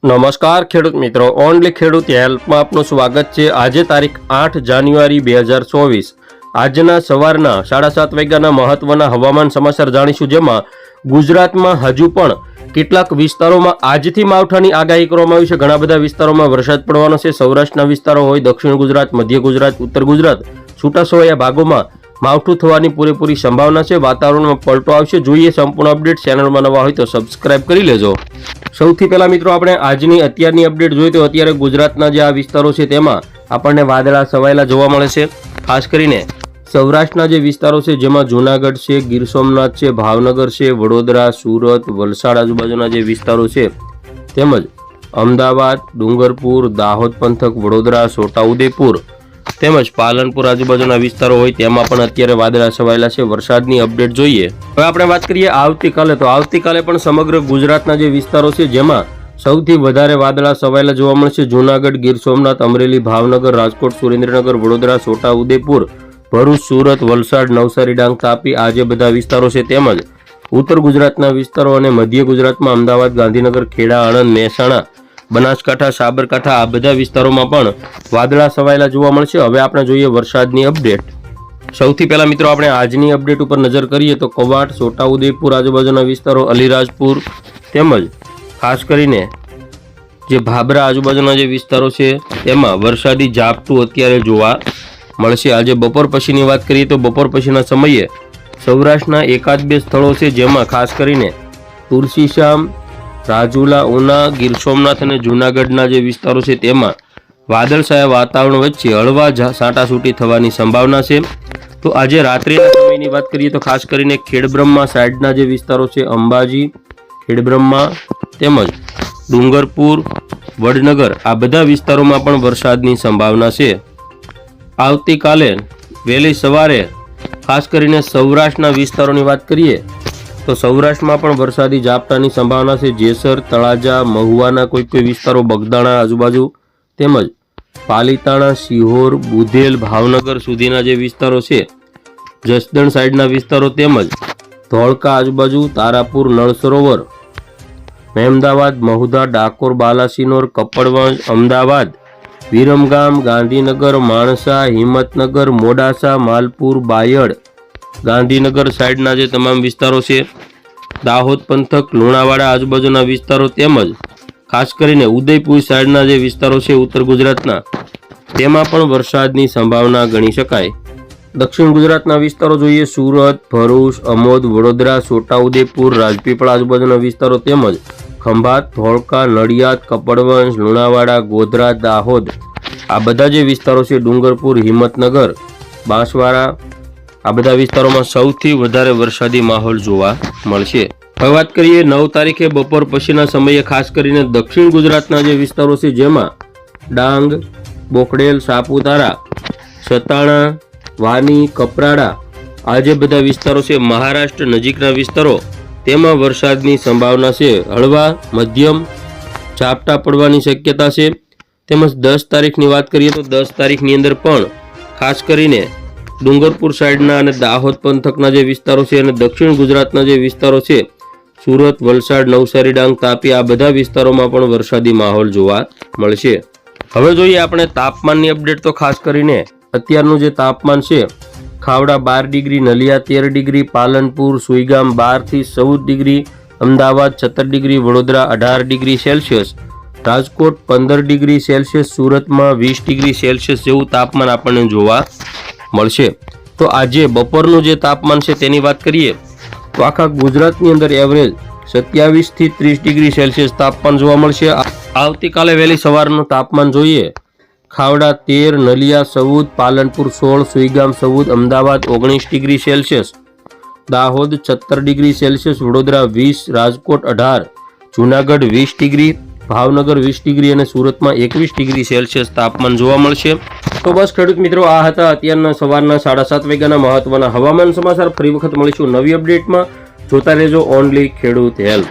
નમસ્કાર ખેડૂત મિત્રો, ઓનલી ખેડૂત હેલ્પમાં આપનું સ્વાગત છે। આજે તારીખ 8 જાન્યુઆરી 2024 આજના સવારના 7:30 વાગ્યાના મહત્વના હવામાન સમાચાર જાણીશું, જેમાં ગુજરાતમાં હજુ પણ કેટલાક વિસ્તારોમાં આજથી માવઠાની આગાહી કરવામાં આવી છે। ઘણા બધા વિસ્તારોમાં વરસાદ પડવાનો છે। સૌરાષ્ટ્રના વિસ્તારો હોય, દક્ષિણ ગુજરાત, મધ્ય ગુજરાત, ઉત્તર ગુજરાત, છૂટાછવાયા ભાગોમાં માવઠું થવાની પૂરેપૂરી સંભાવના છે। વાતાવરણમાં પલટો આવશે। જોઈએ સંપૂર્ણ અપડેટ। ચેનલમાં નવા હોય તો સબસ્ક્રાઇબ કરી લેજો। સૌથી પહેલા મિત્રો આપણે આજની અત્યારની અપડેટ જોઈએ તો અત્યારે ગુજરાતના જે આ વિસ્તારો છે તેમાં આપણને વાદળા છવાયેલા જોવા મળે છે। ખાસ કરીને સૌરાષ્ટ્રના જે વિસ્તારો છે જેમાં જૂનાગઢ છે, ગીર સોમનાથ છે, ભાવનગર છે, વડોદરા, સુરત, વલસાડ આજુબાજુના જે વિસ્તારો છે તેમજ અમદાવાદ, ડુંગરપુર, દાહોદ પંથક, વડોદરા, છોટાઉદેપુર તેમજ પાલનપુર આજુબાજુના વિસ્તારો હોય તેમાં પણ અત્યારે વાદળા છવાયેલા છે। વરસાદની અપડેટ જોઈએ। હવે આપણે વાત કરીએ આવતીકાલે, તો આવતીકાલે પણ સમગ્ર ગુજરાતના જે વિસ્તારો છે જેમાં સૌથી વધારે વાદળા છવાયેલા જોવા મળશે। જૂનાગઢ, ગીર સોમનાથ, અમરેલી, ભાવનગર, રાજકોટ, સુરેન્દ્રનગર, વડોદરા, છોટાઉદેપુર, ભરૂચ, સુરત, વલસાડ, નવસારી, ડાંગ, તાપી આ જે બધા વિસ્તારો છે તેમજ ઉત્તર ગુજરાતના વિસ્તારો અને મધ્ય ગુજરાતમાં અમદાવાદ, ગાંધીનગર, ખેડા, આણંદ, મહેસાણા, બનાસકાંઠા, સાબરકાંઠા આ બધા વિસ્તારોમાં પણ વાદળા છવાયેલા જોવા મળશે। હવે આપણે જોઈએ વરસાદની અપડેટ। સૌથી પહેલા મિત્રો આપણે આજની અપડેટ ઉપર નજર કરીએ તો કવાંટ, છોટાઉદેપુર આજુબાજુના વિસ્તારો, અલીરાજપુર તેમજ ખાસ કરીને જે ભાભરા આજુબાજુના જે વિસ્તારો છે તેમાં વરસાદી ઝાપટું અત્યારે જોવા મળશે। આજે બપોર પછીની વાત કરીએ તો બપોર પછીના સમયે સૌરાષ્ટ્રના એકાદ બે સ્થળો છે જેમાં ખાસ કરીને તુલસીશ્યામ, રાજુલા, ઉના, ગીર સોમનાથ અને જૂનાગઢના જે વિસ્તારો છે તેમાં વાદળછાયા વાતાવરણ વચ્ચે હળવા છાંટાછૂટી થવાની સંભાવના છે। તો આજે રાત્રિના સમયની વાત કરીએ તો ખાસ કરીને ખેડબ્રહ્મા સાઈડના જે વિસ્તારો છે, અંબાજી, ખેડબ્રહ્મા તેમજ ડુંગરપુર, વડનગર આ બધા વિસ્તારોમાં પણ વરસાદની સંભાવના છે। આવતીકાલે વહેલી સવારે ખાસ કરીને સૌરાષ્ટ્રના વિસ્તારોની વાત કરીએ તો સૌરાષ્ટ્રમાં પણ વરસાદી ઝાપટાની સંભાવના છે। જેસર, તળાજા, મહુવાના કોઈ વિસ્તારો, બગદાણા આજુબાજુ તેમજ પાલીતાણા, સિહોર, બુધેલ, ભાવનગર સુધીના જે વિસ્તારો છે, જસદણ સાઈડના વિસ્તારો તેમજ ધોળકા આજુબાજુ, તારાપુર, નળ સરોવર, મહેમદાવાદ, મહુધા, ડાકોર, બાલાસિનોર, કપડવંજ, અમદાવાદ, વિરમગામ, ગાંધીનગર, માણસા, હિંમતનગર, મોડાસા, માલપુર, બાયડ, ગાંધીનગર સાઈડના જે તમામ વિસ્તારો છે, દાહોદ પંથક, લુણાવાડા આજુબાજુના વિસ્તારો તેમજ ખાસ કરીને ઉદયપુર સાઈડના જે વિસ્તારો છે ઉત્તર ગુજરાતના તેમાં પણ વરસાદની સંભાવના ગણી શકાય। દક્ષિણ ગુજરાતના વિસ્તારો જોઈએ સુરત, ભરૂચ, અમોદ, વડોદરા, છોટાઉદેપુર, રાજપીપળા આજુબાજુના વિસ્તારો તેમજ ખંભાત, ધોળકા, નડિયાદ, કપડવંજ, લુણાવાડા, ગોધરા, દાહોદ આ બધા જે વિસ્તારો છે, ડુંગરપુર, હિંમતનગર, બાંસવાડા આ બધા વિસ્તારોમાં સૌથી વધારે વરસાદી માહોલ જોવા મળશે। હવે વાત કરીએ 9 તારીખે બપોર પછીના સમયે ખાસ કરીને દક્ષિણ ગુજરાતના જે વિસ્તારો છે જેમાં ડાંગ, બોખડેલ, સાપુતારા, સતાણા, વાની, કપરાડા આ જે બધા વિસ્તારો છે, મહારાષ્ટ્ર નજીકના વિસ્તારો તેમાં વરસાદની સંભાવના છે। હળવા મધ્યમ ઝાપટા પડવાની શક્યતા છે। તેમજ 10 તારીખની વાત કરીએ તો 10 તારીખની અંદર પણ ખાસ કરીને ડુંગરપુર સાઈડના અને દાહોદ પંથકના જે વિસ્તારો છે અને દક્ષિણ ગુજરાતના જે વિસ્તારો છે, સુરત, વલસાડ, નવસારી, ડાંગ, તાપી આ બધા વિસ્તારોમાં પણ વરસાદી માહોલ જોવા મળશે। હવે જોઈએ આપણે તાપમાનની અપડેટ। તો ખાસ કરીને અત્યારનું જે તાપમાન છે, ખાવડા 12 ડિગ્રી, નલિયા 13 ડિગ્રી, પાલનપુર, સુઈગામ 12 થી 14 degree, Ahmedabad 17 degree, Vadodara 18 degree Celsius, Rajkot 15 degree Celsius, સુરતમાં 20 ડિગ્રી સેલ્સિયસ જેવું તાપમાન આપણને જોવા મળશે। તો આજે બપોરનું જે તાપમાન છે તેની વાત કરીએ તો આખા ગુજરાતની અંદર એવરેજ 27 થી 30 ડિગ્રી સેલ્સિયસ તાપમાન જોવા મળશે। આવતીકાલે વહેલી સવારનું તાપમાન જોઈએ Khavda 13, Naliya 14, Palanpur 16, Suigam 14, Ahmedabad 19 degree Celsius, Dahod 17 degree Celsius, Vadodara 20, Rajkot 18, Junagadh 20 degree, Bhavnagar 20 degree અને સુરતમાં 21 ડિગ્રી સેલ્સિયસ તાપમાન જોવા મળશે। તો બસ ખેડૂત મિત્રો, આ હતા અત્યારના સવારના 7:30 વાગ્યાના મહત્વના હવામાન સમાચાર। ફરી વખત મળીશું નવી અપડેટમાં। જોતા રહેજો ઓનલી ખેડૂત હેલ્પ।